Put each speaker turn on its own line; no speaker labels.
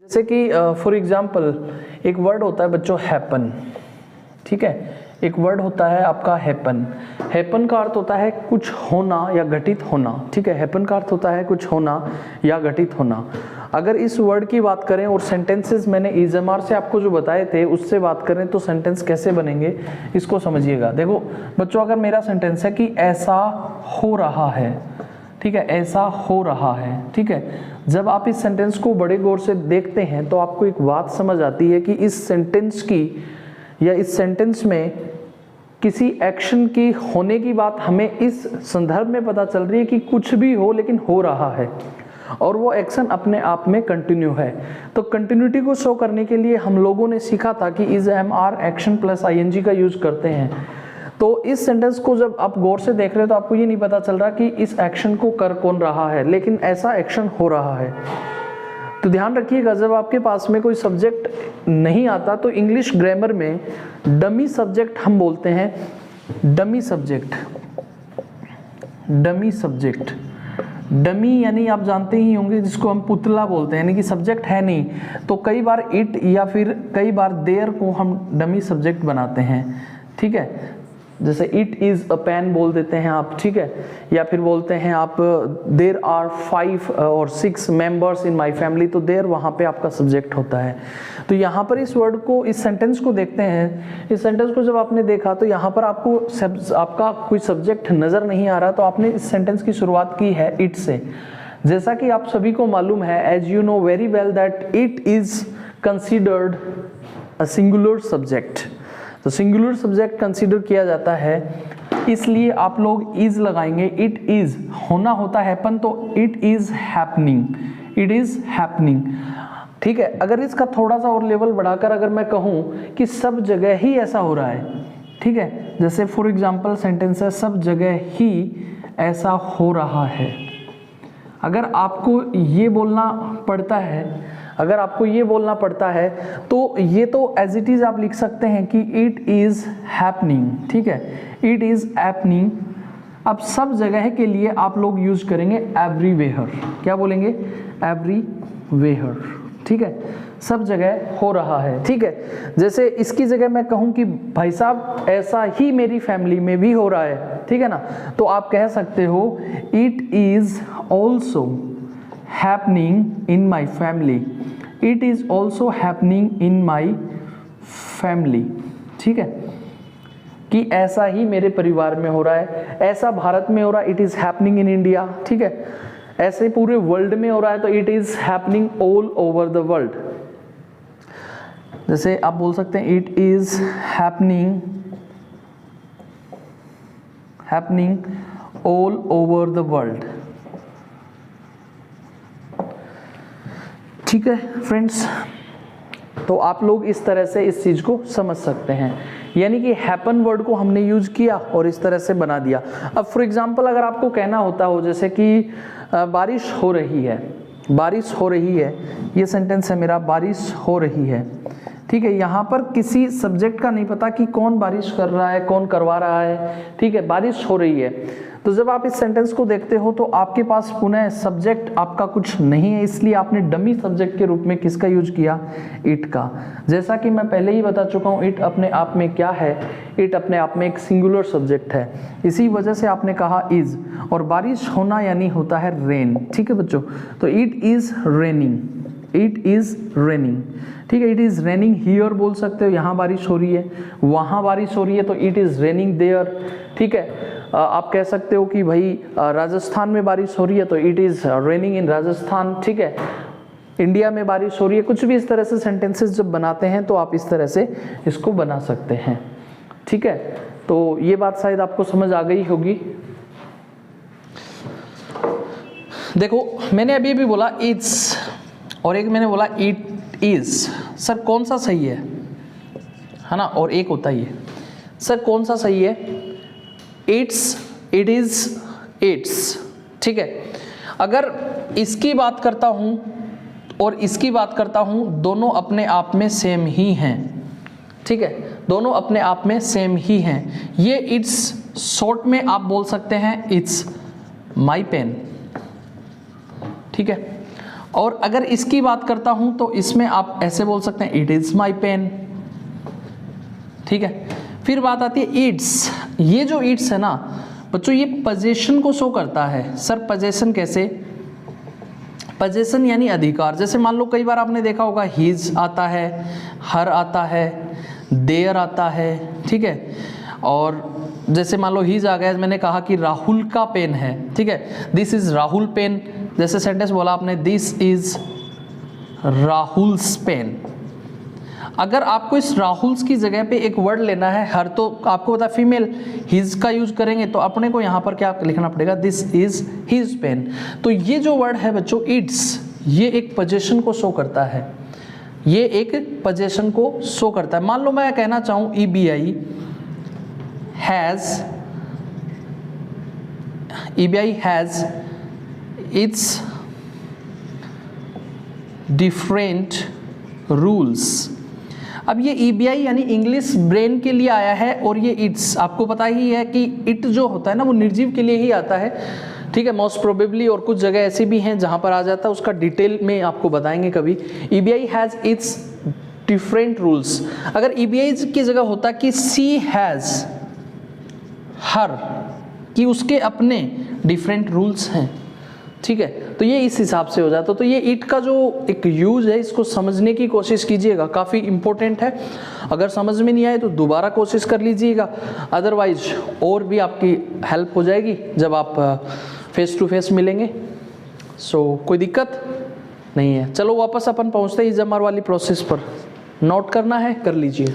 जैसे कि for example एक वर्ड होता है बच्चों हैपन, ठीक है, एक वर्ड होता है आपका हैपन। हैपन का अर्थ होता है कुछ होना या घटित होना, ठीक है, हैपन का अर्थ होता है कुछ होना या घटित होना। अगर इस वर्ड की बात करें और सेंटेंसेस मैंने EZMR से आपको जो बताए थे उससे बात करें तो सेंटेंस कैसे बनेंगे इसको समझिएगा। देखो बच्चों, अगर मेरा सेंटेंस है कि ऐसा हो रहा है, ठीक है, ऐसा हो रहा है, ठीक है, जब आप इस सेंटेंस को बड़े गौर से देखते हैं तो आपको एक बात समझ आती है कि इस सेंटेंस की या इस सेंटेंस में किसी एक्शन की होने की बात हमें इस संदर्भ में पता चल रही है कि कुछ भी हो लेकिन हो रहा है और वो एक्शन अपने आप में कंटिन्यू है। तो कंटिन्यूटी को शो करने के लिए हम लोगों ने सीखा था कि EZMR एक्शन प्लस ING का यूज करते हैं। तो इस सेंटेंस को जब आप गौर से देख रहे हो तो आपको ये नहीं पता चल रहा कि इस एक्शन को कर कौन रहा है, लेकिन ऐसा एक्शन हो रहा है। तो ध्यान रखिएगा, जब आपके पास में कोई सब्जेक्ट नहीं आता तो इंग्लिश ग्रामर में डमी सब्जेक्ट हम बोलते हैं, dummy subject. Dummy subject, dummy यानी आप जानते ही होंगे जिसको हम पुतला बोलते हैं, यानी कि सब्जेक्ट है नहीं, तो कई बार इट या फिर कई बार देयर को हम डमी सब्जेक्ट बनाते हैं, ठीक है। जैसे इट इज अ पेन बोल देते हैं आप, ठीक है, या फिर बोलते हैं आप देयर आर 5 और 6 मेंबर्स इन माय फैमिली, तो देयर वहाँ पे आपका सब्जेक्ट होता है। तो यहाँ पर इस वर्ड को, इस सेंटेंस को देखते हैं, इस सेंटेंस को जब आपने देखा तो यहाँ पर आपको आपका कोई सब्जेक्ट नज़र नहीं आ रहा, तो आपने इस सेंटेंस की शुरुआत की है इट से। जैसा कि आप सभी को मालूम है, as you know very well that it is considered a singular subject. तो सिंगुलर सब्जेक्ट कंसीडर किया जाता है, इसलिए आप लोग इज लगाएंगे। इट इज होना होता है हैपन, तो it is happening, it is happening, ठीक है। अगर इसका थोड़ा सा और लेवल बढ़ाकर अगर मैं कहूँ कि सब जगह ही ऐसा हो रहा है, ठीक है, जैसे फॉर एग्जाम्पल सेंटेंस है सब जगह ही ऐसा हो रहा है। अगर आपको ये बोलना पड़ता है, अगर आपको ये बोलना पड़ता है तो ये तो एज इट इज आप लिख सकते हैं कि इट इज हैपनिंग, ठीक है, इट इज हैपनिंग। अब सब जगह के लिए आप लोग यूज करेंगे एवरीवेयर। क्या बोलेंगे? एवरीवेयर, ठीक है, सब जगह हो रहा है, ठीक है। जैसे इसकी जगह मैं कहूँ कि भाई साहब ऐसा ही मेरी फैमिली में भी हो रहा है, ठीक है ना, तो आप कह सकते हो it is also happening in my family, it is also happening in my family, ठीक है, कि ऐसा ही मेरे परिवार में हो रहा है, ऐसा भारत में हो रहा है, it is happening in India, ठीक है, ऐसे पूरे वर्ल्ड में हो रहा है तो it is happening all over the world. जैसे आप बोल सकते हैं it is happening all over the world, ठीक है फ्रेंड्स। तो आप लोग इस तरह से इस चीज को समझ सकते हैं, यानी कि हैपन वर्ड को हमने यूज किया और इस तरह से बना दिया। अब फॉर एग्जांपल अगर आपको कहना होता हो जैसे कि बारिश हो रही है, बारिश हो रही है, ये सेंटेंस है मेरा, बारिश हो रही है, ठीक है, यहाँ पर किसी सब्जेक्ट का नहीं पता कि कौन बारिश कर रहा है, कौन करवा रहा है, ठीक है, बारिश हो रही है। तो जब आप इस सेंटेंस को देखते हो तो आपके पास पुनः सब्जेक्ट आपका कुछ नहीं है, इसलिए आपने डमी सब्जेक्ट के रूप में किसका यूज किया? इट का। जैसा कि मैं पहले ही बता चुका हूँ, इट अपने आप में क्या है? इट अपने आप में एक सिंगुलर सब्जेक्ट है, इसी वजह से आपने कहा इज। और बारिश होना यानी होता है रेन, ठीक है बच्चों, तो it is raining, it is raining, ठीक है, इट इज रेनिंग हियर बोल सकते हो, यहाँ बारिश हो रही है, वहाँ बारिश हो रही है तो इट इज रेनिंग देयर, ठीक है। आप कह सकते हो कि भाई राजस्थान में बारिश हो रही है तो इट इज रेनिंग इन राजस्थान, ठीक है, इंडिया में बारिश हो रही है। कुछ भी इस तरह से सेंटेंसेस जब बनाते हैं तो आप इस तरह से इसको बना सकते हैं, ठीक है। तो ये बात शायद आपको समझ आ गई होगी। देखो मैंने अभी भी बोला इज और एक मैंने बोला इट इज, सर कौन सा सही है ना, और एक होता ही है, सर कौन सा सही है? इट्स, इट इज, इट्स, ठीक है। अगर इसकी बात करता हूं और इसकी बात करता हूं, दोनों अपने आप में सेम ही हैं, ठीक है, दोनों अपने आप में सेम ही हैं। ये इट्स शॉर्ट में आप बोल सकते हैं इट्स माई पेन, ठीक है, और अगर इसकी बात करता हूं तो इसमें आप ऐसे बोल सकते हैं इट इज माई पेन, ठीक है। फिर बात आती है इट्स। ये जो इट्स है ना बच्चों, ये पोजीशन को शो करता है। सर पोजीशन कैसे? पोजीशन यानी अधिकार। जैसे मान लो कई बार आपने देखा होगा हीज आता है, हर आता है, देयर आता है, ठीक है। और जैसे मान लो हीज आ गया, मैंने कहा कि राहुल का पेन है, ठीक है, दिस इज राहुल पेन। जैसे सेंटेंस बोला आपने दिस इज राहुल्स पेन। अगर आपको इस राहुल्स की जगह पे एक वर्ड लेना है, हर तो आपको पता फीमेल, हिज का यूज करेंगे तो अपने को यहाँ पर क्या लिखना पड़ेगा, दिस इज हिज पेन। तो ये जो वर्ड है बच्चों इट्स, ये एक पोजीशन को शो करता है, ये एक पोजीशन को शो करता है। मान लो मैं कहना चाहूँ EBI has its different rules. अब ये EBI यानी इंग्लिश ब्रेन के लिए आया है, और ये इट्स आपको पता ही है कि इट जो होता है ना वो निर्जीव के लिए ही आता है, ठीक है, मोस्ट प्रोबेबली। और कुछ जगह ऐसी भी हैं जहां पर आ जाता है, उसका डिटेल में आपको बताएंगे कभी। EBI has its different rules. अगर EBI की जगह होता कि सी हैज हर, कि उसके अपने डिफरेंट रूल्स हैं, ठीक है, तो ये इस हिसाब से हो जाता। तो ये इट का जो एक यूज है इसको समझने की कोशिश कीजिएगा, काफ़ी इंपॉर्टेंट है। अगर समझ में नहीं आए तो दोबारा कोशिश कर लीजिएगा, अदरवाइज और भी आपकी हेल्प हो जाएगी जब आप फेस टू फेस मिलेंगे। सो कोई दिक्कत नहीं है। चलो वापस अपन पहुंचते हैं इजमर वाली प्रोसेस पर। नोट करना है कर लीजिए।